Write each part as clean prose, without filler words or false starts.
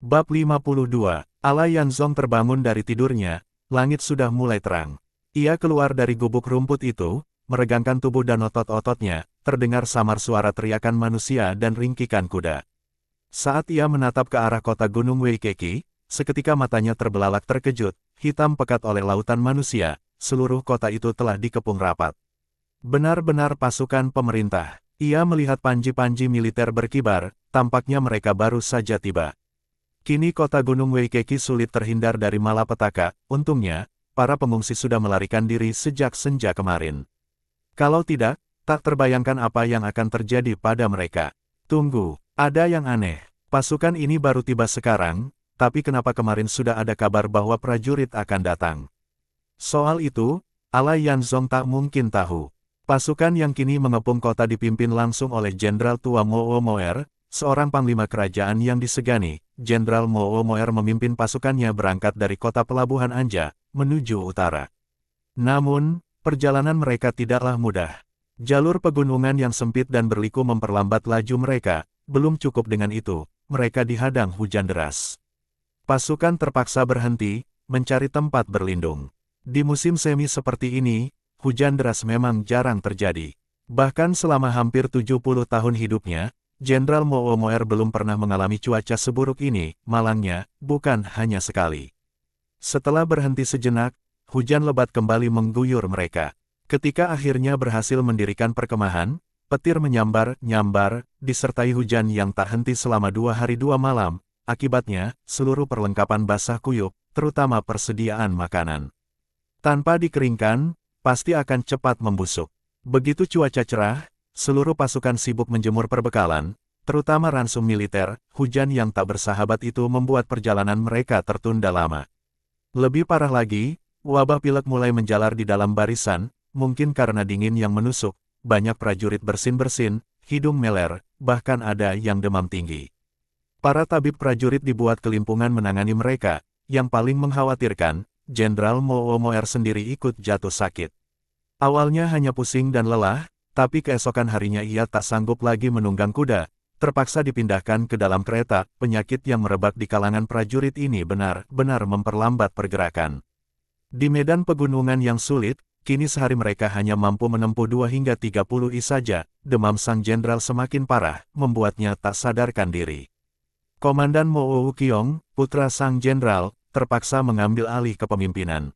Bab 52, Ala Yanzong terbangun dari tidurnya, langit sudah mulai terang. Ia keluar dari gubuk rumput itu, meregangkan tubuh dan otot-ototnya, terdengar samar suara teriakan manusia dan ringkikan kuda. Saat ia menatap ke arah kota Gunung Weikeki, seketika matanya terbelalak terkejut, hitam pekat oleh lautan manusia, seluruh kota itu telah dikepung rapat. Benar-benar pasukan pemerintah. Ia melihat panji-panji militer berkibar, tampaknya mereka baru saja tiba. Kini kota Gunung Weikeki sulit terhindar dari malapetaka, untungnya, para pengungsi sudah melarikan diri sejak senja kemarin. Kalau tidak, tak terbayangkan apa yang akan terjadi pada mereka. Tunggu, ada yang aneh. Pasukan ini baru tiba sekarang, tapi kenapa kemarin sudah ada kabar bahwa prajurit akan datang? Soal itu, Ala Yanzong tak mungkin tahu. Pasukan yang kini mengepung kota dipimpin langsung oleh Jenderal Tua Mo Moer, seorang panglima kerajaan yang disegani. Jenderal Mo Moer memimpin pasukannya berangkat dari kota pelabuhan Anja, menuju utara. Namun, perjalanan mereka tidaklah mudah. Jalur pegunungan yang sempit dan berliku memperlambat laju mereka, belum cukup dengan itu, mereka dihadang hujan deras. Pasukan terpaksa berhenti, mencari tempat berlindung. Di musim semi seperti ini, hujan deras memang jarang terjadi. Bahkan selama hampir 70 tahun hidupnya, Jenderal Mo Moer belum pernah mengalami cuaca seburuk ini, malangnya, bukan hanya sekali. Setelah berhenti sejenak, hujan lebat kembali mengguyur mereka. Ketika akhirnya berhasil mendirikan perkemahan, petir menyambar-nyambar, disertai hujan yang tak henti selama 2 hari 2 malam, akibatnya, seluruh perlengkapan basah kuyup, terutama persediaan makanan. Tanpa dikeringkan, pasti akan cepat membusuk. Begitu cuaca cerah, seluruh pasukan sibuk menjemur perbekalan, terutama ransum militer. Hujan yang tak bersahabat itu membuat perjalanan mereka tertunda lama. Lebih parah lagi, wabah pilek mulai menjalar di dalam barisan, mungkin karena dingin yang menusuk, banyak prajurit bersin-bersin, hidung meler, bahkan ada yang demam tinggi. Para tabib prajurit dibuat kelimpungan menangani mereka, yang paling mengkhawatirkan, Jenderal Mo Moer sendiri ikut jatuh sakit. Awalnya hanya pusing dan lelah, tapi keesokan harinya ia tak sanggup lagi menunggang kuda, terpaksa dipindahkan ke dalam kereta. Penyakit yang merebak di kalangan prajurit ini benar-benar memperlambat pergerakan. Di medan pegunungan yang sulit, kini sehari mereka hanya mampu menempuh 2 hingga 30 i saja. Demam sang jenderal semakin parah, membuatnya tak sadarkan diri. Komandan Mo Wuqiong, putra sang jenderal, terpaksa mengambil alih kepemimpinan.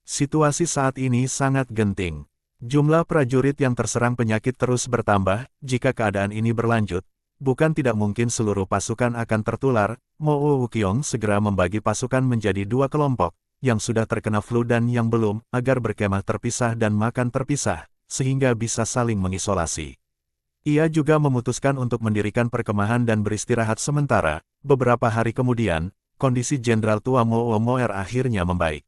Situasi saat ini sangat genting. Jumlah prajurit yang terserang penyakit terus bertambah. Jika keadaan ini berlanjut, bukan tidak mungkin seluruh pasukan akan tertular. Mo Wuqiong segera membagi pasukan menjadi 2 kelompok, yang sudah terkena flu dan yang belum, agar berkemah terpisah dan makan terpisah, sehingga bisa saling mengisolasi. Ia juga memutuskan untuk mendirikan perkemahan dan beristirahat sementara. Beberapa hari kemudian, kondisi Jenderal Tua Mo Moer akhirnya membaik.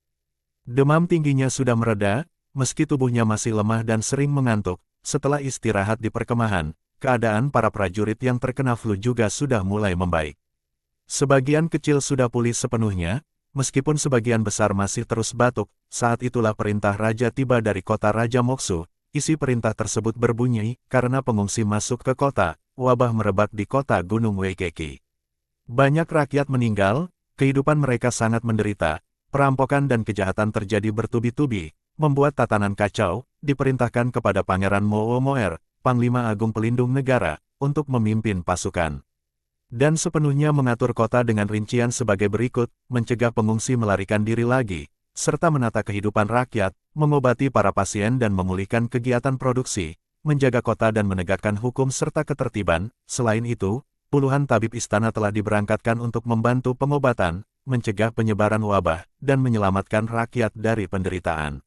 Demam tingginya sudah mereda, meski tubuhnya masih lemah dan sering mengantuk. Setelah istirahat di perkemahan, keadaan para prajurit yang terkena flu juga sudah mulai membaik. Sebagian kecil sudah pulih sepenuhnya, meskipun sebagian besar masih terus batuk. Saat itulah perintah raja tiba dari kota Raja Moksu. Isi perintah tersebut berbunyi, karena pengungsi masuk ke kota, wabah merebak di kota Gunung Weikeki. Banyak rakyat meninggal, kehidupan mereka sangat menderita, perampokan dan kejahatan terjadi bertubi-tubi, membuat tatanan kacau. Diperintahkan kepada Pangeran Mo Moer, Panglima Agung Pelindung Negara, untuk memimpin pasukan. Dan sepenuhnya mengatur kota dengan rincian sebagai berikut: mencegah pengungsi melarikan diri lagi, serta menata kehidupan rakyat, mengobati para pasien dan memulihkan kegiatan produksi, menjaga kota dan menegakkan hukum serta ketertiban. Selain itu, puluhan tabib istana telah diberangkatkan untuk membantu pengobatan, mencegah penyebaran wabah, dan menyelamatkan rakyat dari penderitaan.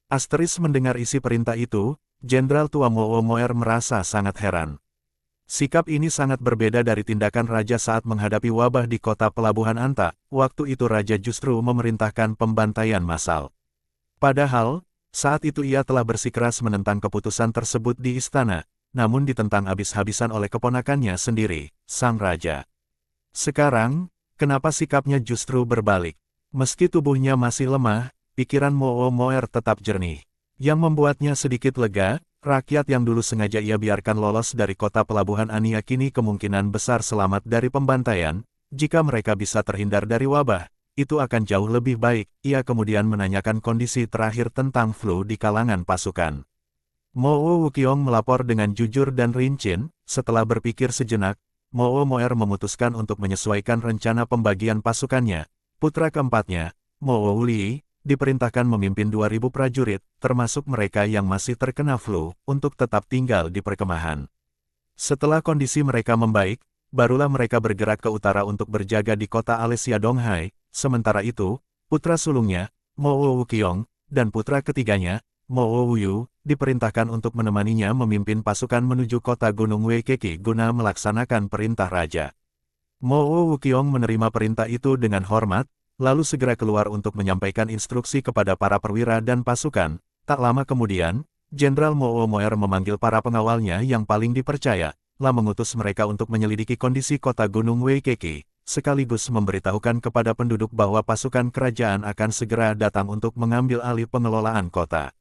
Asteris mendengar isi perintah itu, Jenderal Tua Mo Moer merasa sangat heran. Sikap ini sangat berbeda dari tindakan raja saat menghadapi wabah di kota pelabuhan Anta. Waktu itu raja justru memerintahkan pembantaian massal. Padahal, saat itu ia telah bersikeras menentang keputusan tersebut di istana, namun ditentang habis-habisan oleh keponakannya sendiri, sang raja. Sekarang, kenapa sikapnya justru berbalik? Meski tubuhnya masih lemah, pikiran Mo Moer tetap jernih. Yang membuatnya sedikit lega, rakyat yang dulu sengaja ia biarkan lolos dari kota pelabuhan Ania kini kemungkinan besar selamat dari pembantaian. Jika mereka bisa terhindar dari wabah, itu akan jauh lebih baik. Ia kemudian menanyakan kondisi terakhir tentang flu di kalangan pasukan. Mo Wuqiong melapor dengan jujur dan rinci. Setelah berpikir sejenak, Mo Moer memutuskan untuk menyesuaikan rencana pembagian pasukannya. Putra keempatnya, Mo Wuli, diperintahkan memimpin 2.000 prajurit, termasuk mereka yang masih terkena flu, untuk tetap tinggal di perkemahan. Setelah kondisi mereka membaik, barulah mereka bergerak ke utara untuk berjaga di kota Alesia Donghai. Sementara itu, putra sulungnya, Mo Wuqiong, dan putra ketiganya, Mo Wuyu, diperintahkan untuk menemaninya memimpin pasukan menuju kota Gunung Weikeki guna melaksanakan perintah raja. Mo Wuqiong menerima perintah itu dengan hormat, lalu segera keluar untuk menyampaikan instruksi kepada para perwira dan pasukan. Tak lama kemudian, Jenderal Mo Moer memanggil para pengawalnya yang paling dipercaya, lalu mengutus mereka untuk menyelidiki kondisi kota Gunung Weikeki, sekaligus memberitahukan kepada penduduk bahwa pasukan kerajaan akan segera datang untuk mengambil alih pengelolaan kota.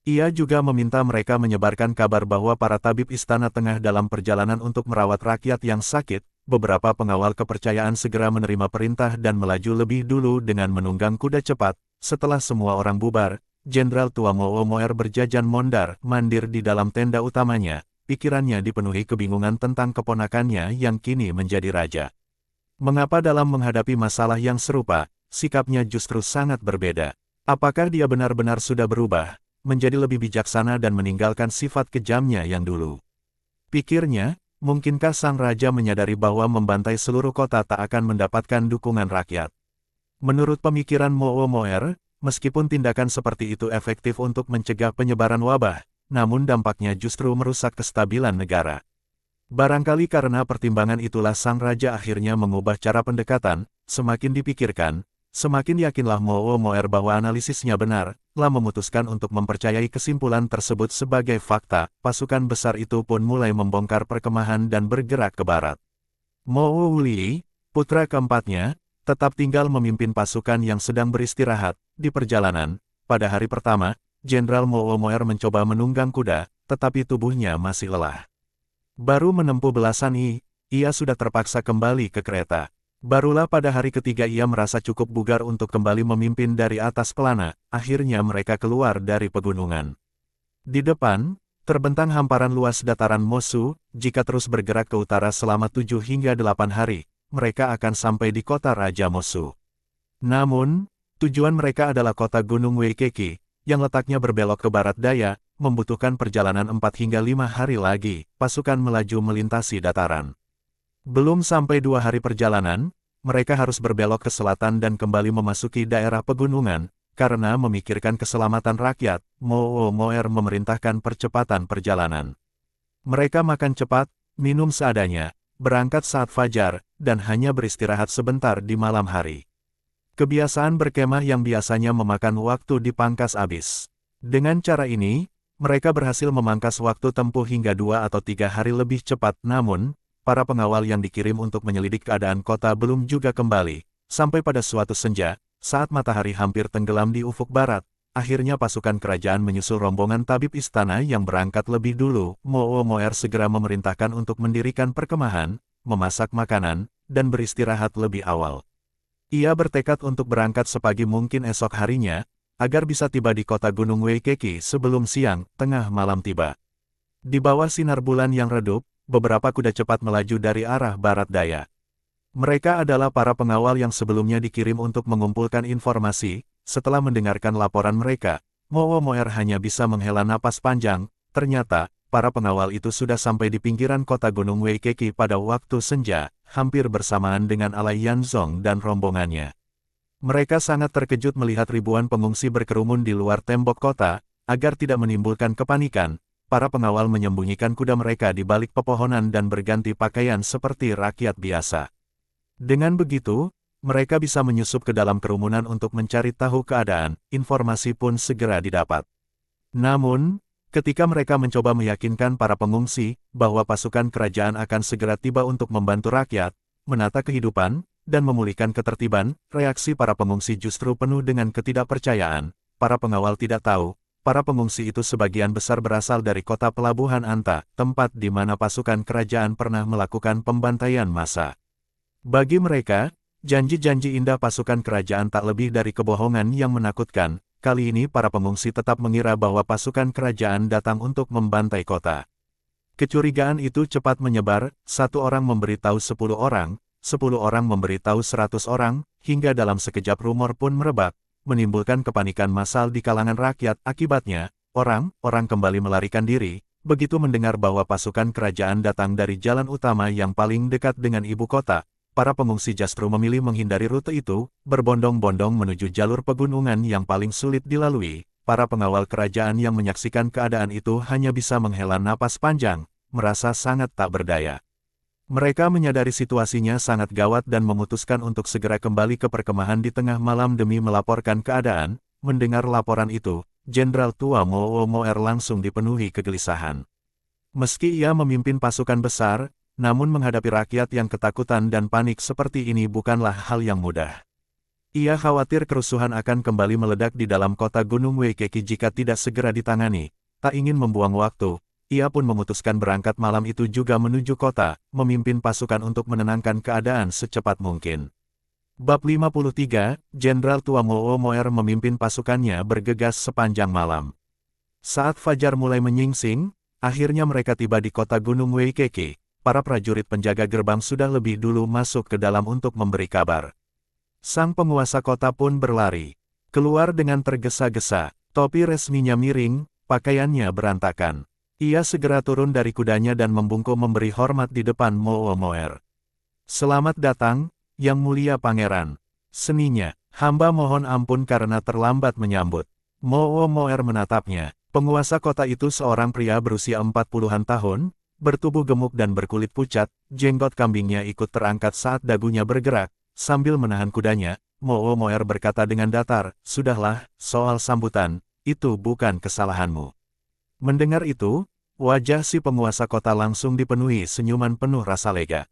Ia juga meminta mereka menyebarkan kabar bahwa para tabib istana tengah dalam perjalanan untuk merawat rakyat yang sakit. Beberapa pengawal kepercayaan segera menerima perintah dan melaju lebih dulu dengan menunggang kuda cepat. Setelah semua orang bubar, Jenderal tua Mo Moer berjajan mondar-mandir di dalam tenda utamanya. Pikirannya dipenuhi kebingungan tentang keponakannya yang kini menjadi raja. Mengapa dalam menghadapi masalah yang serupa, sikapnya justru sangat berbeda? Apakah dia benar-benar sudah berubah, menjadi lebih bijaksana dan meninggalkan sifat kejamnya yang dulu? Pikirnya, mungkinkah sang raja menyadari bahwa membantai seluruh kota tak akan mendapatkan dukungan rakyat? Menurut pemikiran Mo Moer, meskipun tindakan seperti itu efektif untuk mencegah penyebaran wabah, namun dampaknya justru merusak kestabilan negara. Barangkali karena pertimbangan itulah sang raja akhirnya mengubah cara pendekatan. Semakin dipikirkan, semakin yakinlah Mo Moer bahwa analisisnya benar, lah memutuskan untuk mempercayai kesimpulan tersebut sebagai fakta. Pasukan besar itu pun mulai membongkar perkemahan dan bergerak ke barat. Mo Wuli, putra keempatnya, tetap tinggal memimpin pasukan yang sedang beristirahat. Di perjalanan, pada hari pertama, Jenderal Mo Moer mencoba menunggang kuda, tetapi tubuhnya masih lelah. Baru menempuh belasan ia sudah terpaksa kembali ke kereta. Barulah pada hari ketiga ia merasa cukup bugar untuk kembali memimpin dari atas pelana. Akhirnya mereka keluar dari pegunungan. Di depan, terbentang hamparan luas dataran Mosu. Jika terus bergerak ke utara selama 7 hingga 8 hari, mereka akan sampai di kota Raja Mosu. Namun, tujuan mereka adalah kota Gunung Weikeki, yang letaknya berbelok ke barat daya, membutuhkan perjalanan 4 hingga 5 hari lagi. Pasukan melaju melintasi dataran. Belum sampai 2 hari perjalanan, mereka harus berbelok ke selatan dan kembali memasuki daerah pegunungan. Karena memikirkan keselamatan rakyat, Mo Moer memerintahkan percepatan perjalanan. Mereka makan cepat, minum seadanya, berangkat saat fajar, dan hanya beristirahat sebentar di malam hari. Kebiasaan berkemah yang biasanya memakan waktu dipangkas habis. Dengan cara ini, mereka berhasil memangkas waktu tempuh hingga 2 atau 3 hari lebih cepat. Namun, para pengawal yang dikirim untuk menyelidik keadaan kota belum juga kembali. Sampai pada suatu senja, saat matahari hampir tenggelam di ufuk barat, akhirnya pasukan kerajaan menyusul rombongan tabib istana yang berangkat lebih dulu. Mo Moer segera memerintahkan untuk mendirikan perkemahan, memasak makanan, dan beristirahat lebih awal. Ia bertekad untuk berangkat sepagi mungkin esok harinya, agar bisa tiba di kota Gunung Weikeki sebelum siang, tengah malam tiba. Di bawah sinar bulan yang redup, beberapa kuda cepat melaju dari arah barat daya. Mereka adalah para pengawal yang sebelumnya dikirim untuk mengumpulkan informasi. Setelah mendengarkan laporan mereka, Mo Moer hanya bisa menghela napas panjang. Ternyata, para pengawal itu sudah sampai di pinggiran kota Gunung Weikeki pada waktu senja, hampir bersamaan dengan Alai Yanzong dan rombongannya. Mereka sangat terkejut melihat ribuan pengungsi berkerumun di luar tembok kota. Agar tidak menimbulkan kepanikan, para pengawal menyembunyikan kuda mereka di balik pepohonan dan berganti pakaian seperti rakyat biasa. Dengan begitu, mereka bisa menyusup ke dalam kerumunan untuk mencari tahu keadaan. Informasi pun segera didapat. Namun, ketika mereka mencoba meyakinkan para pengungsi bahwa pasukan kerajaan akan segera tiba untuk membantu rakyat, menata kehidupan, dan memulihkan ketertiban, reaksi para pengungsi justru penuh dengan ketidakpercayaan. Para pengawal tidak tahu, para pengungsi itu sebagian besar berasal dari kota pelabuhan Anta, tempat di mana pasukan kerajaan pernah melakukan pembantaian massa. Bagi mereka, janji-janji indah pasukan kerajaan tak lebih dari kebohongan yang menakutkan. Kali ini para pengungsi tetap mengira bahwa pasukan kerajaan datang untuk membantai kota. Kecurigaan itu cepat menyebar, satu orang memberitahu 10 orang memberitahu 100 orang, hingga dalam sekejap rumor pun merebak, menimbulkan kepanikan massal di kalangan rakyat. Akibatnya, orang-orang kembali melarikan diri, begitu mendengar bahwa pasukan kerajaan datang dari jalan utama yang paling dekat dengan ibu kota. Para pengungsi justru memilih menghindari rute itu, berbondong-bondong menuju jalur pegunungan yang paling sulit dilalui. Para pengawal kerajaan yang menyaksikan keadaan itu hanya bisa menghela napas panjang, merasa sangat tak berdaya. Mereka menyadari situasinya sangat gawat dan memutuskan untuk segera kembali ke perkemahan di tengah malam demi melaporkan keadaan. Mendengar laporan itu, Jenderal tua Mo Moer langsung dipenuhi kegelisahan. Meski ia memimpin pasukan besar, namun menghadapi rakyat yang ketakutan dan panik seperti ini bukanlah hal yang mudah. Ia khawatir kerusuhan akan kembali meledak di dalam kota Gunung Waikiki jika tidak segera ditangani. Tak ingin membuang waktu, ia pun memutuskan berangkat malam itu juga menuju kota, memimpin pasukan untuk menenangkan keadaan secepat mungkin. Bab 53, Jenderal tua Mo Moer memimpin pasukannya bergegas sepanjang malam. Saat fajar mulai menyingsing, akhirnya mereka tiba di kota Gunung Waikiki. Para prajurit penjaga gerbang sudah lebih dulu masuk ke dalam untuk memberi kabar. Sang penguasa kota pun berlari keluar dengan tergesa-gesa, topi resminya miring, pakaiannya berantakan. Ia segera turun dari kudanya dan membungkuk memberi hormat di depan Mo Moer. "Selamat datang, Yang Mulia Pangeran," seninya. "Hamba mohon ampun karena terlambat menyambut." Mo Moer menatapnya. Penguasa kota itu seorang pria berusia 40-an tahun, bertubuh gemuk dan berkulit pucat, jenggot kambingnya ikut terangkat saat dagunya bergerak. Sambil menahan kudanya, Mo Moer berkata dengan datar, "Sudahlah, soal sambutan, itu bukan kesalahanmu." Mendengar itu, wajah si penguasa kota langsung dipenuhi senyuman penuh rasa lega.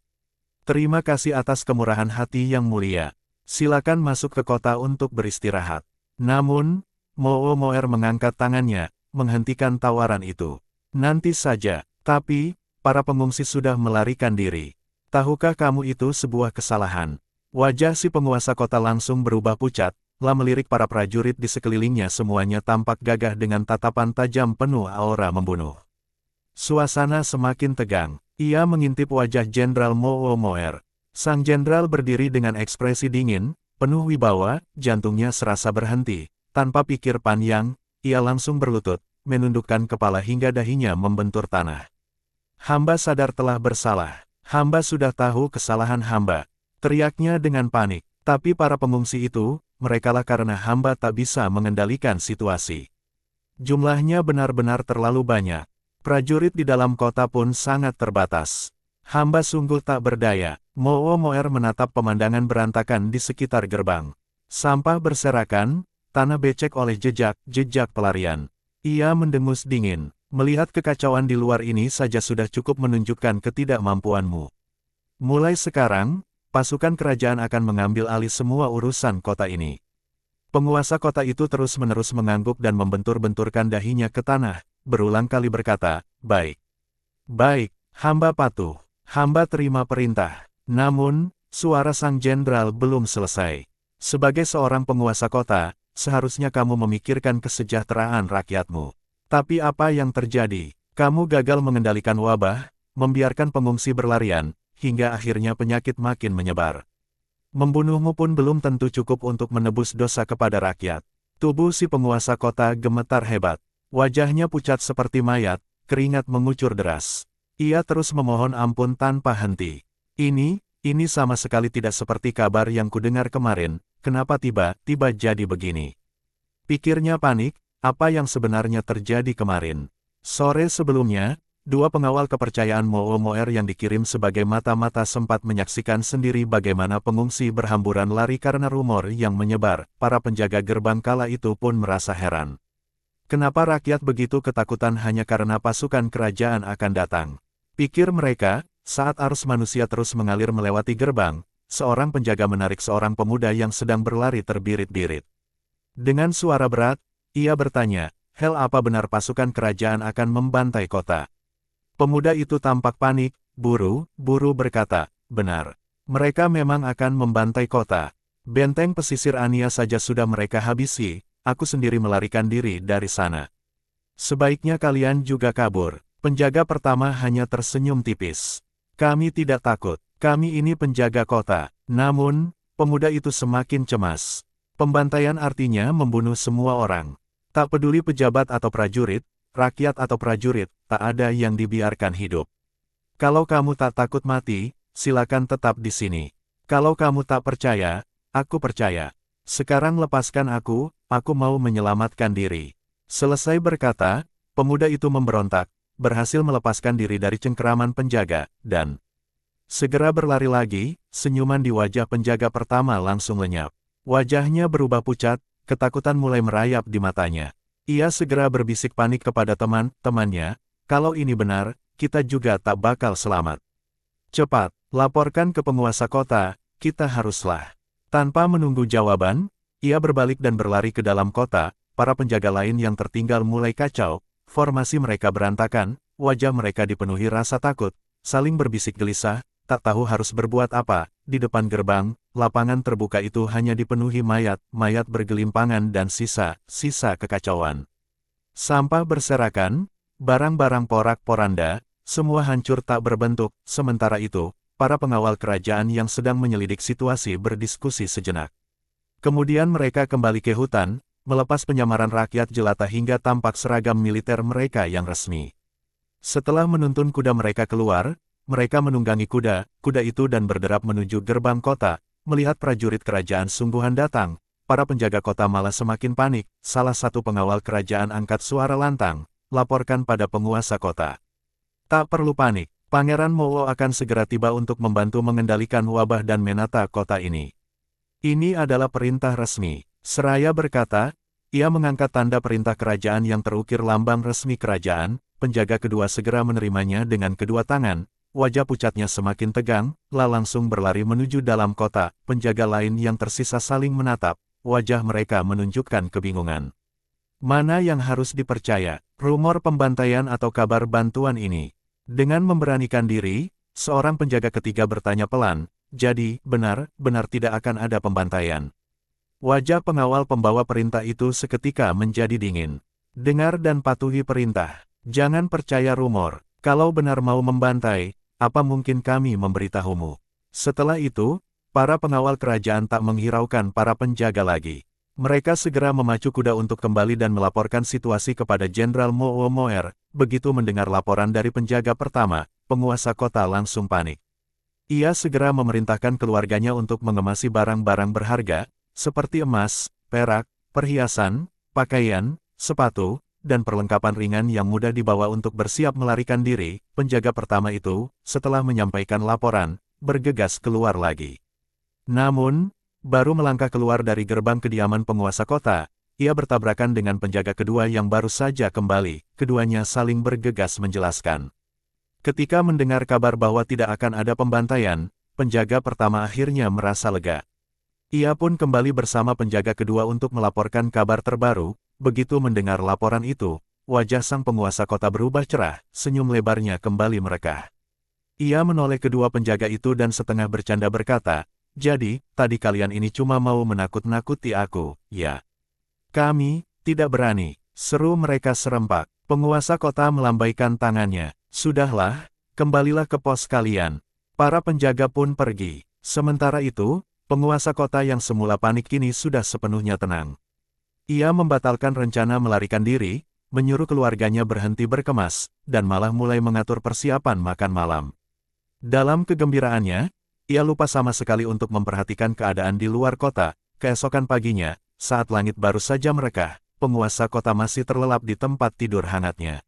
"Terima kasih atas kemurahan hati Yang Mulia. Silakan masuk ke kota untuk beristirahat." Namun, Mo Moer mengangkat tangannya, menghentikan tawaran itu. "Nanti saja, tapi para pengungsi sudah melarikan diri. Tahukah kamu itu sebuah kesalahan?" Wajah si penguasa kota langsung berubah pucat, lah melirik para prajurit di sekelilingnya semuanya tampak gagah dengan tatapan tajam penuh aura membunuh. Suasana semakin tegang. Ia mengintip wajah Jenderal Mo Moer. Sang jenderal berdiri dengan ekspresi dingin, penuh wibawa, jantungnya serasa berhenti. Tanpa pikir panjang, ia langsung berlutut, menundukkan kepala hingga dahinya membentur tanah. "Hamba sadar telah bersalah. Hamba sudah tahu kesalahan hamba," teriaknya dengan panik. Tapi para pengungsi itu, merekalah karena hamba tak bisa mengendalikan situasi. Jumlahnya benar-benar terlalu banyak. Prajurit di dalam kota pun sangat terbatas. Hamba sungguh tak berdaya. Mo Moer menatap pemandangan berantakan di sekitar gerbang. Sampah berserakan, tanah becek oleh jejak pelarian. Ia mendengus dingin. Melihat kekacauan di luar ini saja sudah cukup menunjukkan ketidakmampuanmu. Mulai sekarang, pasukan kerajaan akan mengambil alih semua urusan kota ini. Penguasa kota itu terus-menerus mengangguk dan membentur-benturkan dahinya ke tanah, berulang kali berkata, "Baik. Baik, hamba patuh. Hamba terima perintah." Namun, suara sang jenderal belum selesai. "Sebagai seorang penguasa kota, seharusnya kamu memikirkan kesejahteraan rakyatmu. Tapi apa yang terjadi? Kamu gagal mengendalikan wabah, membiarkan pengungsi berlarian, hingga akhirnya penyakit makin menyebar. Membunuhmu pun belum tentu cukup untuk menebus dosa kepada rakyat." Tubuh si penguasa kota gemetar hebat. Wajahnya pucat seperti mayat, keringat mengucur deras. Ia terus memohon ampun tanpa henti. Ini sama sekali tidak seperti kabar yang kudengar kemarin, kenapa tiba-tiba jadi begini?" Pikirnya panik, apa yang sebenarnya terjadi kemarin? Sore sebelumnya, dua pengawal kepercayaan Mo Moer yang dikirim sebagai mata-mata sempat menyaksikan sendiri bagaimana pengungsi berhamburan lari karena rumor yang menyebar. Para penjaga gerbang kala itu pun merasa heran. Kenapa rakyat begitu ketakutan hanya karena pasukan kerajaan akan datang? Pikir mereka, saat arus manusia terus mengalir melewati gerbang, seorang penjaga menarik seorang pemuda yang sedang berlari terbirit-birit. Dengan suara berat, ia bertanya, "Hel, apa benar pasukan kerajaan akan membantai kota?" Pemuda itu tampak panik, buru-buru berkata, "Benar." Mereka memang akan membantai kota. Benteng pesisir Ania saja sudah mereka habisi, aku sendiri melarikan diri dari sana. Sebaiknya kalian juga kabur. Penjaga pertama hanya tersenyum tipis. Kami tidak takut, kami ini penjaga kota. Namun, pemuda itu semakin cemas. Pembantaian artinya membunuh semua orang. Tak peduli pejabat atau prajurit, rakyat atau prajurit, tak ada yang dibiarkan hidup. Kalau kamu tak takut mati, silakan tetap di sini. Kalau kamu tak percaya, aku percaya. Sekarang lepaskan aku mau menyelamatkan diri. Selesai berkata, pemuda itu memberontak, berhasil melepaskan diri dari cengkeraman penjaga, dan segera berlari lagi. Senyuman di wajah penjaga pertama langsung lenyap. Wajahnya berubah pucat, ketakutan mulai merayap di matanya. Ia segera berbisik panik kepada teman-temannya, kalau ini benar, kita juga tak bakal selamat. Cepat, laporkan ke penguasa kota, kita haruslah. Tanpa menunggu jawaban, ia berbalik dan berlari ke dalam kota. Para penjaga lain yang tertinggal mulai kacau, formasi mereka berantakan, wajah mereka dipenuhi rasa takut, saling berbisik gelisah, tak tahu harus berbuat apa. Di depan gerbang, lapangan terbuka itu hanya dipenuhi mayat bergelimpangan dan sisa kekacauan. Sampah berserakan, barang-barang porak-poranda, semua hancur tak berbentuk. Sementara itu, para pengawal kerajaan yang sedang menyelidik situasi berdiskusi sejenak. Kemudian mereka kembali ke hutan, melepas penyamaran rakyat jelata hingga tampak seragam militer mereka yang resmi. Setelah menuntun kuda mereka keluar, mereka menunggangi kuda itu dan berderap menuju gerbang kota. Melihat prajurit kerajaan sungguhan datang, para penjaga kota malah semakin panik. Salah satu pengawal kerajaan angkat suara lantang, laporkan pada penguasa kota. Tak perlu panik, Pangeran Mowo akan segera tiba untuk membantu mengendalikan wabah dan menata kota ini. Ini adalah perintah resmi. Seraya berkata, ia mengangkat tanda perintah kerajaan yang terukir lambang resmi kerajaan. Penjaga kedua segera menerimanya dengan kedua tangan. Wajah pucatnya semakin tegang, langsung berlari menuju dalam kota. Penjaga lain yang tersisa saling menatap, wajah mereka menunjukkan kebingungan. Mana yang harus dipercaya, rumor pembantaian atau kabar bantuan ini? Dengan memberanikan diri, seorang penjaga ketiga bertanya pelan, jadi, benar tidak akan ada pembantaian. Wajah pengawal pembawa perintah itu seketika menjadi dingin. Dengar dan patuhi perintah. Jangan percaya rumor. Kalau benar mau membantai, apa mungkin kami memberitahumu? Setelah itu, para pengawal kerajaan tak menghiraukan para penjaga lagi. Mereka segera memacu kuda untuk kembali dan melaporkan situasi kepada Jenderal Mowo Moer. Begitu mendengar laporan dari penjaga pertama, penguasa kota langsung panik. Ia segera memerintahkan keluarganya untuk mengemasi barang-barang berharga, seperti emas, perak, perhiasan, pakaian, sepatu, dan perlengkapan ringan yang mudah dibawa untuk bersiap melarikan diri. Penjaga pertama itu, setelah menyampaikan laporan, bergegas keluar lagi. Namun, baru melangkah keluar dari gerbang kediaman penguasa kota, ia bertabrakan dengan penjaga kedua yang baru saja kembali. Keduanya saling bergegas menjelaskan. Ketika mendengar kabar bahwa tidak akan ada pembantaian, penjaga pertama akhirnya merasa lega. Ia pun kembali bersama penjaga kedua untuk melaporkan kabar terbaru. Begitu mendengar laporan itu, wajah sang penguasa kota berubah cerah, senyum lebarnya kembali merekah. Ia menoleh kedua penjaga itu dan setengah bercanda berkata, jadi, tadi kalian ini cuma mau menakut-nakuti aku, ya? Kami, tidak berani, seru mereka serempak. Penguasa kota melambaikan tangannya, sudahlah, kembalilah ke pos kalian. Para penjaga pun pergi. Sementara itu, penguasa kota yang semula panik kini sudah sepenuhnya tenang. Ia membatalkan rencana melarikan diri, menyuruh keluarganya berhenti berkemas, dan malah mulai mengatur persiapan makan malam. Dalam kegembiraannya, ia lupa sama sekali untuk memperhatikan keadaan di luar kota. Keesokan paginya, saat langit baru saja merekah, penguasa kota masih terlelap di tempat tidur hangatnya.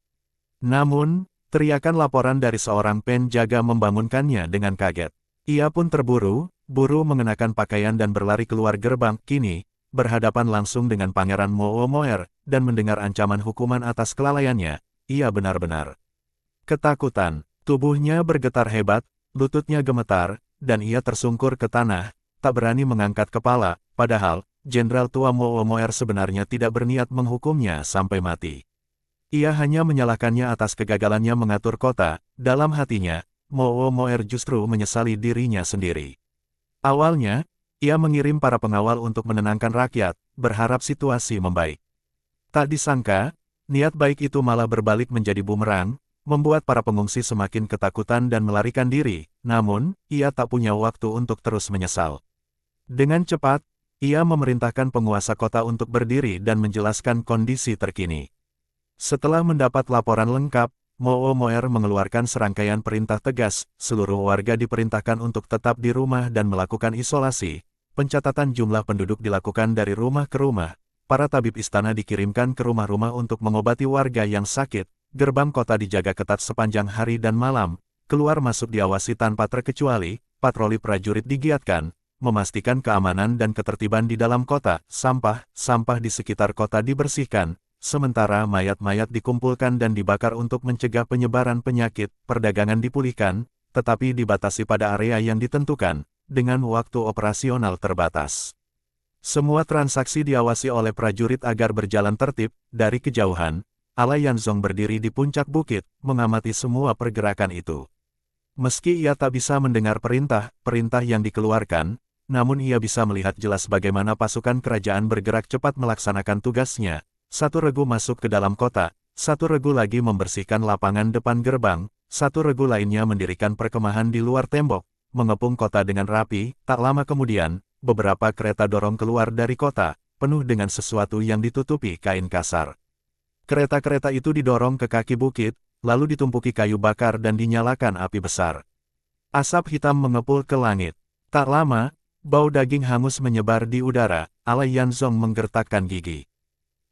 Namun, teriakan laporan dari seorang penjaga membangunkannya dengan kaget. Ia pun buru mengenakan pakaian dan berlari keluar gerbang. Kini, berhadapan langsung dengan Pangeran Mowo Moer, dan mendengar ancaman hukuman atas kelalaiannya, ia benar-benar ketakutan. Tubuhnya bergetar hebat, lututnya gemetar, dan ia tersungkur ke tanah, tak berani mengangkat kepala, padahal, Jenderal tua Mowo Moer sebenarnya tidak berniat menghukumnya sampai mati. Ia hanya menyalahkannya atas kegagalannya mengatur kota. Dalam hatinya, Mowo Moer justru menyesali dirinya sendiri. Awalnya, ia mengirim para pengawal untuk menenangkan rakyat, berharap situasi membaik. Tak disangka, niat baik itu malah berbalik menjadi bumerang, membuat para pengungsi semakin ketakutan dan melarikan diri, namun, ia tak punya waktu untuk terus menyesal. Dengan cepat, ia memerintahkan penguasa kota untuk berdiri dan menjelaskan kondisi terkini. Setelah mendapat laporan lengkap, Mo Moer mengeluarkan serangkaian perintah tegas, seluruh warga diperintahkan untuk tetap di rumah dan melakukan isolasi, pencatatan jumlah penduduk dilakukan dari rumah ke rumah, para tabib istana dikirimkan ke rumah-rumah untuk mengobati warga yang sakit, gerbang kota dijaga ketat sepanjang hari dan malam, keluar masuk diawasi tanpa terkecuali, patroli prajurit digiatkan, memastikan keamanan dan ketertiban di dalam kota, sampah di sekitar kota dibersihkan, sementara mayat-mayat dikumpulkan dan dibakar untuk mencegah penyebaran penyakit, perdagangan dipulihkan, tetapi dibatasi pada area yang ditentukan, dengan waktu operasional terbatas. Semua transaksi diawasi oleh prajurit agar berjalan tertib, dari kejauhan, Ala Yanzong berdiri di puncak bukit, mengamati semua pergerakan itu. Meski ia tak bisa mendengar perintah yang dikeluarkan, namun ia bisa melihat jelas bagaimana pasukan kerajaan bergerak cepat melaksanakan tugasnya. Satu regu masuk ke dalam kota, satu regu lagi membersihkan lapangan depan gerbang, satu regu lainnya mendirikan perkemahan di luar tembok, mengepung kota dengan rapi. Tak lama kemudian, beberapa kereta dorong keluar dari kota, penuh dengan sesuatu yang ditutupi kain kasar. Kereta-kereta itu didorong ke kaki bukit, lalu ditumpuki kayu bakar dan dinyalakan api besar. Asap hitam mengepul ke langit. Tak lama, bau daging hangus menyebar di udara. Ala Yanzong menggertakkan gigi.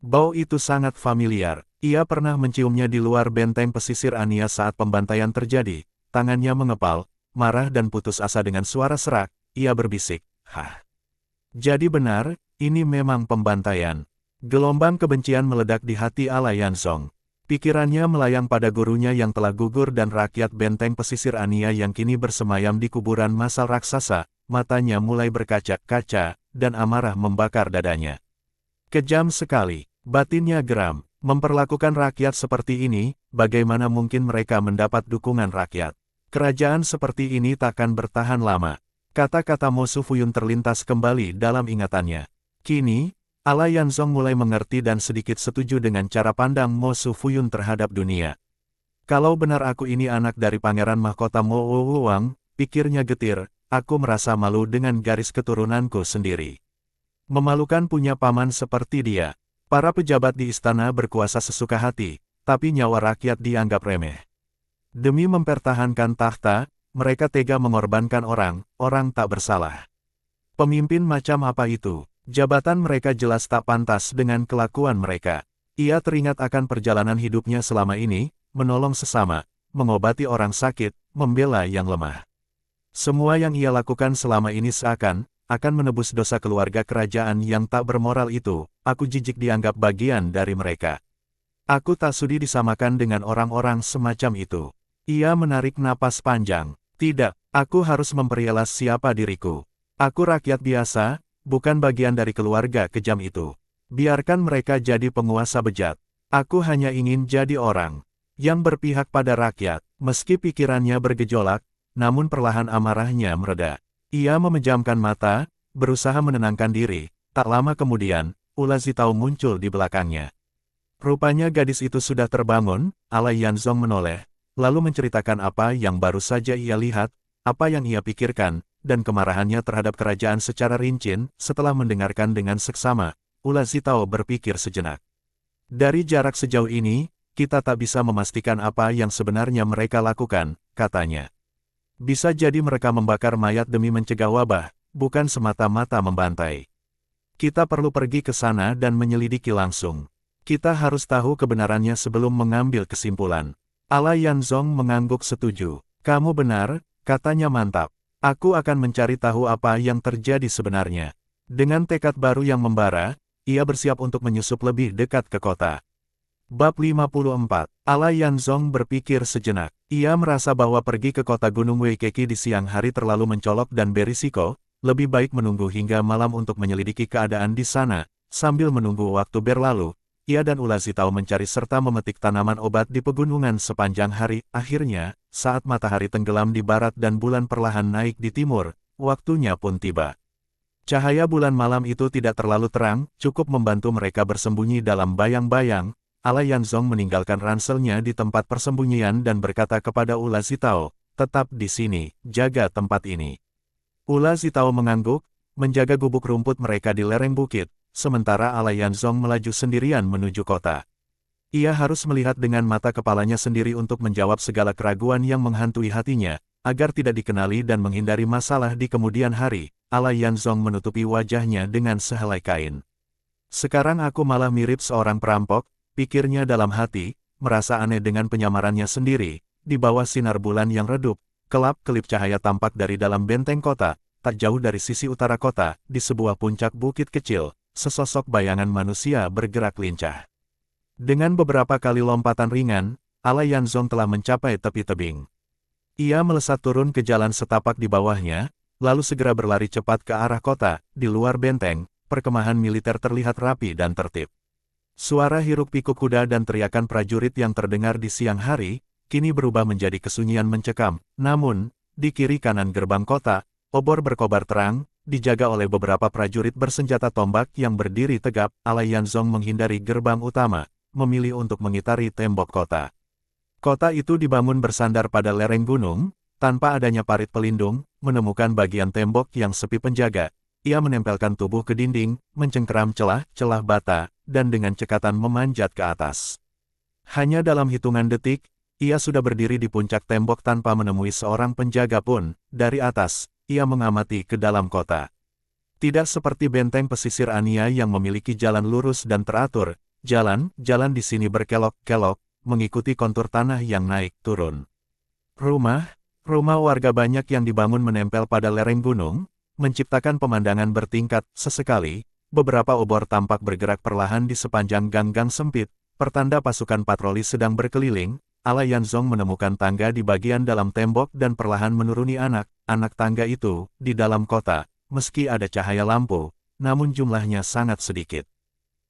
Bau itu sangat familiar, ia pernah menciumnya di luar benteng pesisir Ania saat pembantaian terjadi, tangannya mengepal, marah dan putus asa dengan suara serak, ia berbisik, "Hah. Jadi benar, ini memang pembantaian." Gelombang kebencian meledak di hati Ala Yanzong. Pikirannya melayang pada gurunya yang telah gugur dan rakyat benteng pesisir Ania yang kini bersemayam di kuburan massal raksasa, matanya mulai berkaca-kaca, dan amarah membakar dadanya. Kejam sekali. Batinnya geram, memperlakukan rakyat seperti ini, bagaimana mungkin mereka mendapat dukungan rakyat? Kerajaan seperti ini takkan bertahan lama. Kata-kata Mo Sufuyun terlintas kembali dalam ingatannya. Kini, Ala Yanzong mulai mengerti dan sedikit setuju dengan cara pandang Mo Sufuyun terhadap dunia. Kalau benar aku ini anak dari Pangeran Mahkota Mo Wuwang, pikirnya getir, aku merasa malu dengan garis keturunanku sendiri. Memalukan punya paman seperti dia. Para pejabat di istana berkuasa sesuka hati, tapi nyawa rakyat dianggap remeh. Demi mempertahankan tahta, mereka tega mengorbankan orang tak bersalah. Pemimpin macam apa itu? Jabatan mereka jelas tak pantas dengan kelakuan mereka. Ia teringat akan perjalanan hidupnya selama ini, menolong sesama, mengobati orang sakit, membela yang lemah. Semua yang ia lakukan selama ini seakan akan menebus dosa keluarga kerajaan yang tak bermoral itu. Aku jijik dianggap bagian dari mereka. Aku tak sudi disamakan dengan orang-orang semacam itu. Ia menarik napas panjang. Tidak, aku harus memperjelas siapa diriku. Aku rakyat biasa, bukan bagian dari keluarga kejam itu. Biarkan mereka jadi penguasa bejat. Aku hanya ingin jadi orang yang berpihak pada rakyat. Meski pikirannya bergejolak, namun perlahan amarahnya mereda. Ia memejamkan mata, berusaha menenangkan diri. Tak lama kemudian, Ula Zitao muncul di belakangnya. Rupanya gadis itu sudah terbangun. Ala Yanzong menoleh, lalu menceritakan apa yang baru saja ia lihat, apa yang ia pikirkan, dan kemarahannya terhadap kerajaan secara rinci. Setelah mendengarkan dengan seksama, Ula Zitao berpikir sejenak. Dari jarak sejauh ini, kita tak bisa memastikan apa yang sebenarnya mereka lakukan, katanya. Bisa jadi mereka membakar mayat demi mencegah wabah, bukan semata-mata membantai. Kita perlu pergi ke sana dan menyelidiki langsung. Kita harus tahu kebenarannya sebelum mengambil kesimpulan. Ala Yanzong mengangguk setuju. Kamu benar, katanya mantap. Aku akan mencari tahu apa yang terjadi sebenarnya. Dengan tekad baru yang membara, ia bersiap untuk menyusup lebih dekat ke kota. Bab 54. Ala Yanzong berpikir sejenak. Ia merasa bahwa pergi ke kota Gunung Weikeki di siang hari terlalu mencolok dan berisiko, lebih baik menunggu hingga malam untuk menyelidiki keadaan di sana. Sambil menunggu waktu berlalu, ia dan Ula Zitao mencari serta memetik tanaman obat di pegunungan sepanjang hari. Akhirnya, saat matahari tenggelam di barat dan bulan perlahan naik di timur, waktunya pun tiba. Cahaya bulan malam itu tidak terlalu terang, cukup membantu mereka bersembunyi dalam bayang-bayang. Ala Yanzong meninggalkan ranselnya di tempat persembunyian dan berkata kepada Ula Zitao, tetap di sini, jaga tempat ini. Ula Zitao mengangguk, menjaga gubuk rumput mereka di lereng bukit, sementara Ala Yanzong melaju sendirian menuju kota. Ia harus melihat dengan mata kepalanya sendiri untuk menjawab segala keraguan yang menghantui hatinya, agar tidak dikenali dan menghindari masalah di kemudian hari. Ala Yanzong menutupi wajahnya dengan sehelai kain. Sekarang aku malah mirip seorang perampok, pikirnya dalam hati, merasa aneh dengan penyamarannya sendiri. Di bawah sinar bulan yang redup, kelap-kelip cahaya tampak dari dalam benteng kota, tak jauh dari sisi utara kota, di sebuah puncak bukit kecil, sesosok bayangan manusia bergerak lincah. Dengan beberapa kali lompatan ringan, Ala Yanzong telah mencapai tepi tebing. Ia melesat turun ke jalan setapak di bawahnya, lalu segera berlari cepat ke arah kota. Di luar benteng, perkemahan militer terlihat rapi dan tertib. Suara hiruk-pikuk kuda dan teriakan prajurit yang terdengar di siang hari, kini berubah menjadi kesunyian mencekam. Namun, di kiri kanan gerbang kota, obor berkobar terang, dijaga oleh beberapa prajurit bersenjata tombak yang berdiri tegap. Ala Yanzong menghindari gerbang utama, memilih untuk mengitari tembok kota. Kota itu dibangun bersandar pada lereng gunung, tanpa adanya parit pelindung. Menemukan bagian tembok yang sepi penjaga, ia menempelkan tubuh ke dinding, mencengkeram celah-celah bata, dan dengan cekatan memanjat ke atas. Hanya dalam hitungan detik, ia sudah berdiri di puncak tembok tanpa menemui seorang penjaga pun. Dari atas, ia mengamati ke dalam kota. Tidak seperti benteng pesisir Ania yang memiliki jalan lurus dan teratur, jalan di sini berkelok-kelok, mengikuti kontur tanah yang naik turun. Rumah warga banyak yang dibangun menempel pada lereng gunung, menciptakan pemandangan bertingkat. Sesekali, beberapa obor tampak bergerak perlahan di sepanjang gang-gang sempit, pertanda pasukan patroli sedang berkeliling. Ala Yanzong menemukan tangga di bagian dalam tembok dan perlahan menuruni anak tangga itu. Di dalam kota, meski ada cahaya lampu, namun jumlahnya sangat sedikit.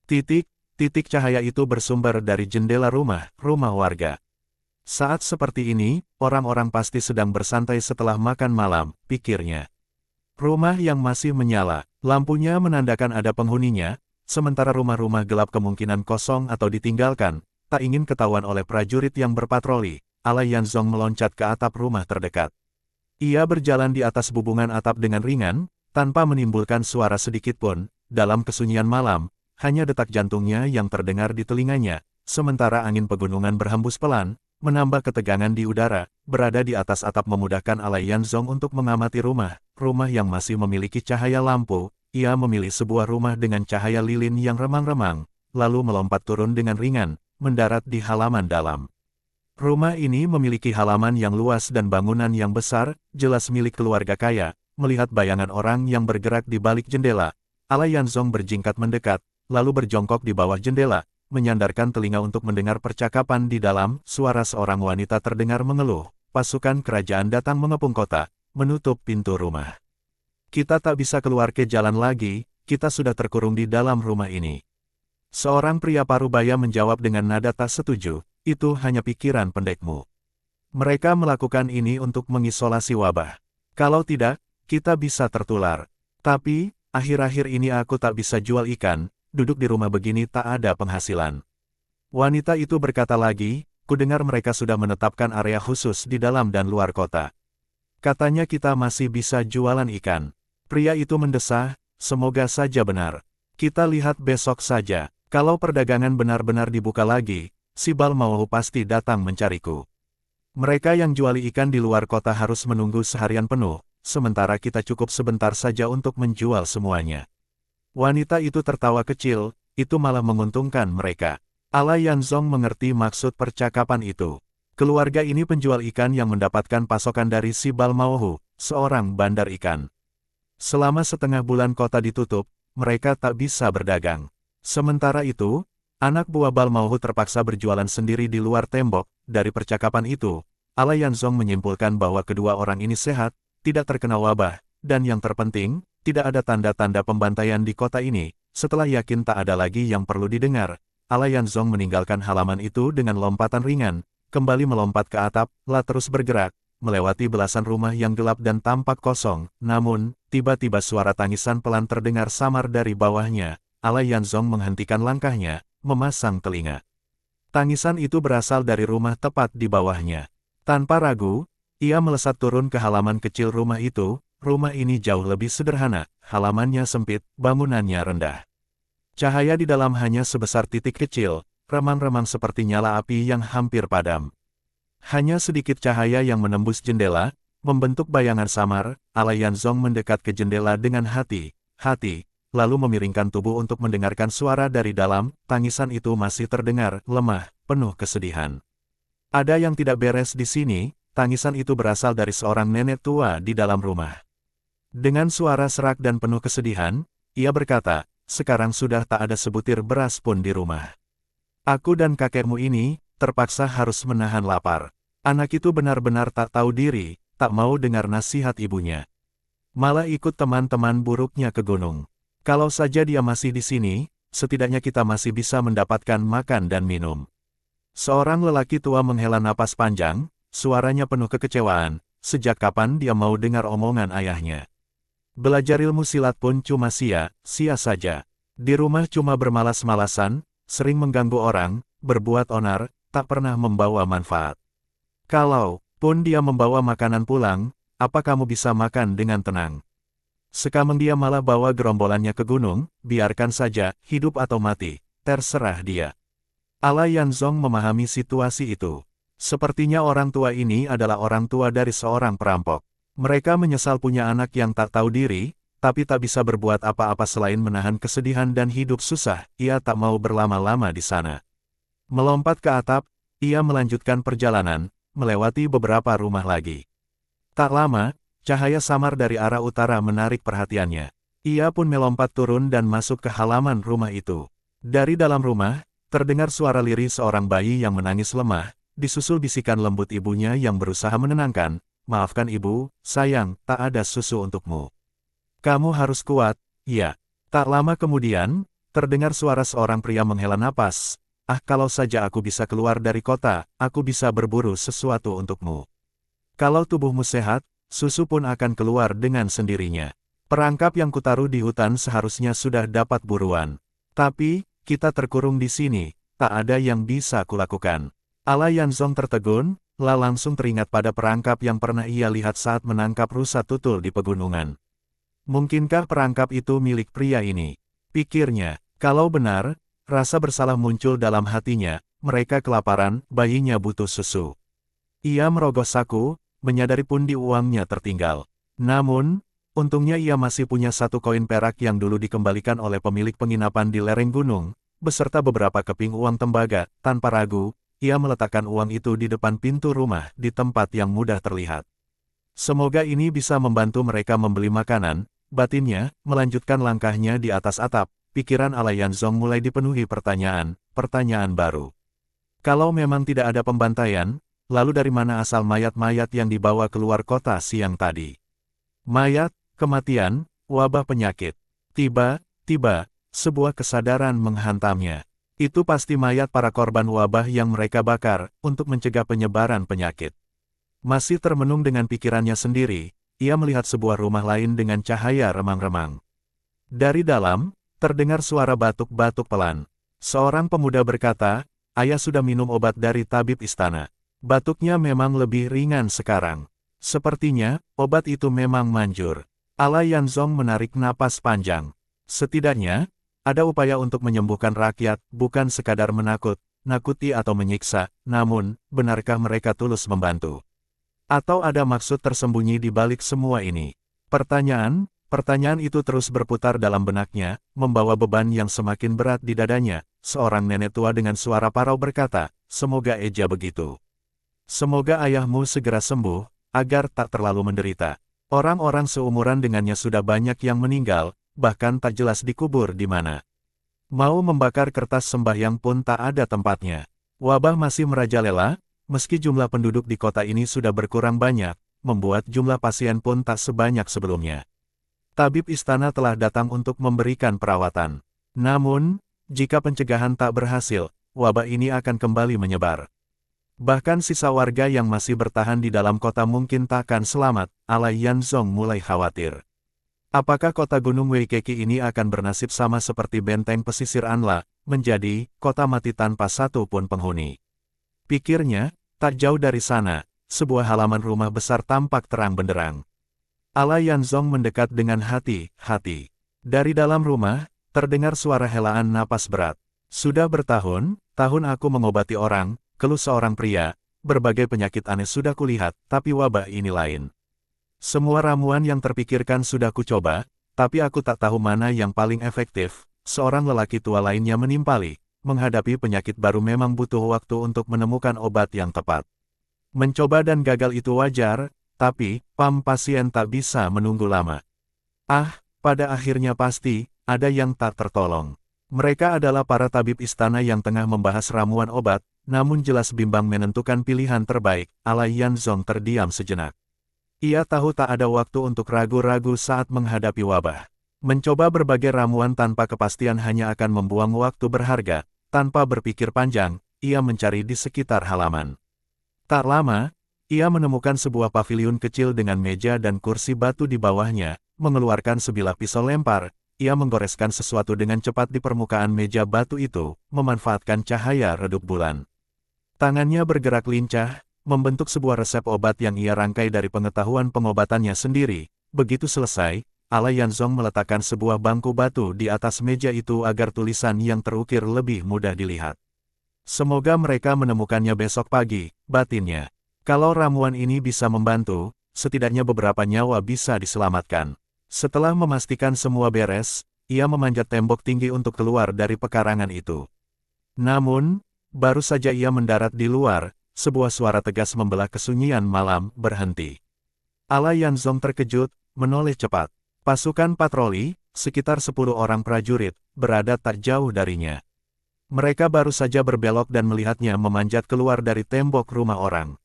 Titik cahaya itu bersumber dari jendela rumah warga. Saat seperti ini, orang-orang pasti sedang bersantai setelah makan malam, pikirnya. Rumah yang masih menyala, lampunya menandakan ada penghuninya, sementara rumah-rumah gelap kemungkinan kosong atau ditinggalkan, tak ingin ketahuan oleh prajurit yang berpatroli. Ala Yanzong meloncat ke atap rumah terdekat. Ia berjalan di atas bubungan atap dengan ringan, tanpa menimbulkan suara sedikit pun. Dalam kesunyian malam, hanya detak jantungnya yang terdengar di telinganya, sementara angin pegunungan berhembus pelan, menambah ketegangan di udara. Berada di atas atap memudahkan Ala Yanzong untuk mengamati rumah yang masih memiliki cahaya lampu. Ia memilih sebuah rumah dengan cahaya lilin yang remang-remang, lalu melompat turun dengan ringan, mendarat di halaman dalam. Rumah ini memiliki halaman yang luas dan bangunan yang besar, jelas milik keluarga kaya. Melihat bayangan orang yang bergerak di balik jendela, Ala Yanzong berjingkat mendekat, lalu berjongkok di bawah jendela, menyandarkan telinga untuk mendengar percakapan di dalam. Suara seorang wanita terdengar mengeluh. Pasukan kerajaan datang mengepung kota, menutup pintu rumah. Kita tak bisa keluar ke jalan lagi, kita sudah terkurung di dalam rumah ini. Seorang pria parubaya menjawab dengan nada tak setuju, itu hanya pikiran pendekmu. Mereka melakukan ini untuk mengisolasi wabah. Kalau tidak, kita bisa tertular. Tapi, akhir-akhir ini aku tak bisa jual ikan, duduk di rumah begini tak ada penghasilan. Wanita itu berkata lagi, kudengar mereka sudah menetapkan area khusus di dalam dan luar kota. Katanya kita masih bisa jualan ikan. Pria itu mendesah, semoga saja benar. Kita lihat besok saja, kalau perdagangan benar-benar dibuka lagi, si Balmauhu pasti datang mencariku. Mereka yang jual ikan di luar kota harus menunggu seharian penuh, sementara kita cukup sebentar saja untuk menjual semuanya. Wanita itu tertawa kecil, itu malah menguntungkan mereka. Ala Yanzong mengerti maksud percakapan itu. Keluarga ini penjual ikan yang mendapatkan pasokan dari si Balmauhu, seorang bandar ikan. Selama setengah bulan kota ditutup, mereka tak bisa berdagang. Sementara itu, anak buah Balmauhu terpaksa berjualan sendiri di luar tembok. Dari percakapan itu, Ala Yanzong menyimpulkan bahwa kedua orang ini sehat, tidak terkena wabah, dan yang terpenting, tidak ada tanda-tanda pembantaian di kota ini. Setelah yakin tak ada lagi yang perlu didengar, Ala Yanzong meninggalkan halaman itu dengan lompatan ringan, kembali melompat ke atap, lalu terus bergerak, melewati belasan rumah yang gelap dan tampak kosong, namun, tiba-tiba suara tangisan pelan terdengar samar dari bawahnya. Alai Yanzong menghentikan langkahnya, memasang telinga. Tangisan itu berasal dari rumah tepat di bawahnya. Tanpa ragu, ia melesat turun ke halaman kecil rumah itu. Rumah ini jauh lebih sederhana, halamannya sempit, bangunannya rendah. Cahaya di dalam hanya sebesar titik kecil, remang-remang seperti nyala api yang hampir padam. Hanya sedikit cahaya yang menembus jendela, membentuk bayangan samar. Alai Yanzong mendekat ke jendela dengan hati-hati, lalu memiringkan tubuh untuk mendengarkan suara dari dalam. Tangisan itu masih terdengar, lemah, penuh kesedihan. Ada yang tidak beres di sini. Tangisan itu berasal dari seorang nenek tua di dalam rumah. Dengan suara serak dan penuh kesedihan, ia berkata, "Sekarang sudah tak ada sebutir beras pun di rumah. Aku dan kakekmu ini, terpaksa harus menahan lapar." Anak itu benar-benar tak tahu diri, tak mau dengar nasihat ibunya. Malah ikut teman-teman buruknya ke gunung. Kalau saja dia masih di sini, setidaknya kita masih bisa mendapatkan makan dan minum. Seorang lelaki tua menghela napas panjang, suaranya penuh kekecewaan. Sejak kapan dia mau dengar omongan ayahnya? Belajar ilmu silat pun cuma sia-sia saja. Di rumah cuma bermalas-malasan, sering mengganggu orang, berbuat onar, tak pernah membawa manfaat. Kalau pun dia membawa makanan pulang, apa kamu bisa makan dengan tenang? Sekarang dia malah bawa gerombolannya ke gunung, biarkan saja, hidup atau mati, terserah dia. Alai Yanzong memahami situasi itu. Sepertinya orang tua ini adalah orang tua dari seorang perampok. Mereka menyesal punya anak yang tak tahu diri, tapi tak bisa berbuat apa-apa selain menahan kesedihan dan hidup susah. Ia tak mau berlama-lama di sana. Melompat ke atap, ia melanjutkan perjalanan, melewati beberapa rumah lagi. Tak lama, cahaya samar dari arah utara menarik perhatiannya. Ia pun melompat turun dan masuk ke halaman rumah itu. Dari dalam rumah, terdengar suara lirih seorang bayi yang menangis lemah, disusul bisikan lembut ibunya yang berusaha menenangkan. "Maafkan ibu, sayang, tak ada susu untukmu. Kamu harus kuat." Ya. Tak lama kemudian, terdengar suara seorang pria menghela napas. "Ah, kalau saja aku bisa keluar dari kota, aku bisa berburu sesuatu untukmu. Kalau tubuhmu sehat, susu pun akan keluar dengan sendirinya. Perangkap yang kutaruh di hutan seharusnya sudah dapat buruan. Tapi, kita terkurung di sini, tak ada yang bisa kulakukan." Alai Yanzong tertegun, langsung teringat pada perangkap yang pernah ia lihat saat menangkap rusa tutul di pegunungan. Mungkinkah perangkap itu milik pria ini? Pikirnya, kalau benar, rasa bersalah muncul dalam hatinya. Mereka kelaparan, bayinya butuh susu. Ia merogoh saku, menyadari pundi uangnya tertinggal. Namun, untungnya ia masih punya satu koin perak yang dulu dikembalikan oleh pemilik penginapan di lereng gunung, beserta beberapa keping uang tembaga. Tanpa ragu, ia meletakkan uang itu di depan pintu rumah, di tempat yang mudah terlihat. Semoga ini bisa membantu mereka membeli makanan, batinnya, melanjutkan langkahnya di atas atap. Pikiran Alai Yanzong mulai dipenuhi pertanyaan baru. Kalau memang tidak ada pembantaian, lalu dari mana asal mayat-mayat yang dibawa keluar kota siang tadi? Mayat, kematian, wabah penyakit. Tiba-tiba, sebuah kesadaran menghantamnya. Itu pasti mayat para korban wabah yang mereka bakar, untuk mencegah penyebaran penyakit. Masih termenung dengan pikirannya sendiri, ia melihat sebuah rumah lain dengan cahaya remang-remang. Dari dalam, terdengar suara batuk-batuk pelan. Seorang pemuda berkata, "Ayah sudah minum obat dari tabib istana. Batuknya memang lebih ringan sekarang. Sepertinya, obat itu memang manjur." Alai Yanzong menarik napas panjang. Setidaknya, ada upaya untuk menyembuhkan rakyat, bukan sekadar nakuti atau menyiksa. Namun, benarkah mereka tulus membantu? Atau ada maksud tersembunyi di balik semua ini? Pertanyaan itu terus berputar dalam benaknya, membawa beban yang semakin berat di dadanya. Seorang nenek tua dengan suara parau berkata, "Semoga eja begitu. Semoga ayahmu segera sembuh, agar tak terlalu menderita. Orang-orang seumuran dengannya sudah banyak yang meninggal, bahkan tak jelas dikubur di mana. Mau membakar kertas sembahyang pun tak ada tempatnya. Wabah masih merajalela, meski jumlah penduduk di kota ini sudah berkurang banyak, membuat jumlah pasien pun tak sebanyak sebelumnya. Tabib istana telah datang untuk memberikan perawatan. Namun, jika pencegahan tak berhasil, wabah ini akan kembali menyebar. Bahkan sisa warga yang masih bertahan di dalam kota mungkin takkan selamat, Ala Yanzong mulai khawatir. Apakah kota Gunung Weikeki ini akan bernasib sama seperti benteng pesisir Anla, menjadi kota mati tanpa satu pun penghuni? Pikirnya, tak jauh dari sana, sebuah halaman rumah besar tampak terang benderang. Ala Yanzong mendekat dengan hati-hati. Dari dalam rumah, terdengar suara helaan napas berat. Sudah bertahun-tahun aku mengobati orang, keluh seorang pria, berbagai penyakit aneh sudah kulihat, tapi wabah ini lain. Semua ramuan yang terpikirkan sudah kucoba, tapi aku tak tahu mana yang paling efektif. Seorang lelaki tua lainnya menimpali, menghadapi penyakit baru memang butuh waktu untuk menemukan obat yang tepat. Mencoba dan gagal itu wajar, tapi, pasien tak bisa menunggu lama. Pada akhirnya pasti, ada yang tak tertolong. Mereka adalah para tabib istana yang tengah membahas ramuan obat, namun jelas bimbang menentukan pilihan terbaik. Ala Yanzong terdiam sejenak. Ia tahu tak ada waktu untuk ragu-ragu saat menghadapi wabah. Mencoba berbagai ramuan tanpa kepastian hanya akan membuang waktu berharga. Tanpa berpikir panjang, ia mencari di sekitar halaman. Tak lama, ia menemukan sebuah paviliun kecil dengan meja dan kursi batu di bawahnya. Mengeluarkan sebilah pisau lempar, ia menggoreskan sesuatu dengan cepat di permukaan meja batu itu, memanfaatkan cahaya redup bulan. Tangannya bergerak lincah, membentuk sebuah resep obat yang ia rangkai dari pengetahuan pengobatannya sendiri. Begitu selesai, Ala Yanzong meletakkan sebuah bangku batu di atas meja itu agar tulisan yang terukir lebih mudah dilihat. Semoga mereka menemukannya besok pagi, batinnya. Kalau ramuan ini bisa membantu, setidaknya beberapa nyawa bisa diselamatkan. Setelah memastikan semua beres, ia memanjat tembok tinggi untuk keluar dari pekarangan itu. Namun, baru saja ia mendarat di luar, sebuah suara tegas membelah kesunyian malam, berhenti. Ala Yanzong terkejut, menoleh cepat. Pasukan patroli, sekitar 10 orang prajurit, berada tak jauh darinya. Mereka baru saja berbelok dan melihatnya memanjat keluar dari tembok rumah orang.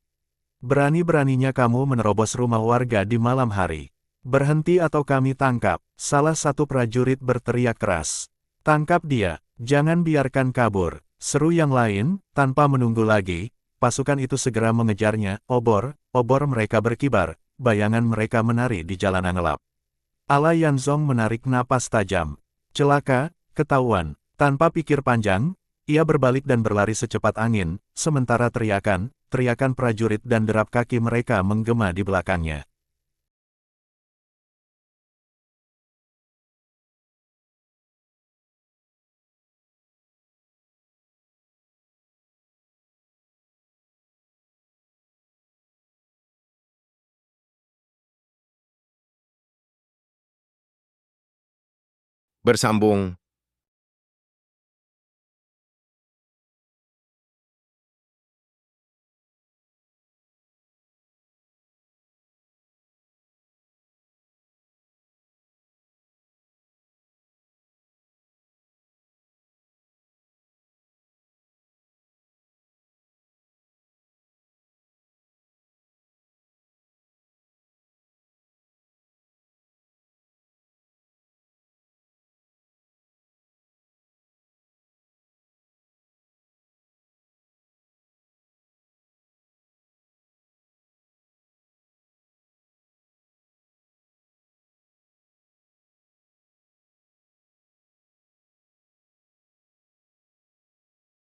Berani-beraninya kamu menerobos rumah warga di malam hari. Berhenti atau kami tangkap, salah satu prajurit berteriak keras. Tangkap dia, jangan biarkan kabur, seru yang lain. Tanpa menunggu lagi, pasukan itu segera mengejarnya. Obor mereka berkibar, bayangan mereka menari di jalanan gelap. Ala Yanzong menarik napas tajam. Celaka, ketahuan. Tanpa pikir panjang, ia berbalik dan berlari secepat angin, sementara teriakan prajurit dan derap kaki mereka menggema di belakangnya. Bersambung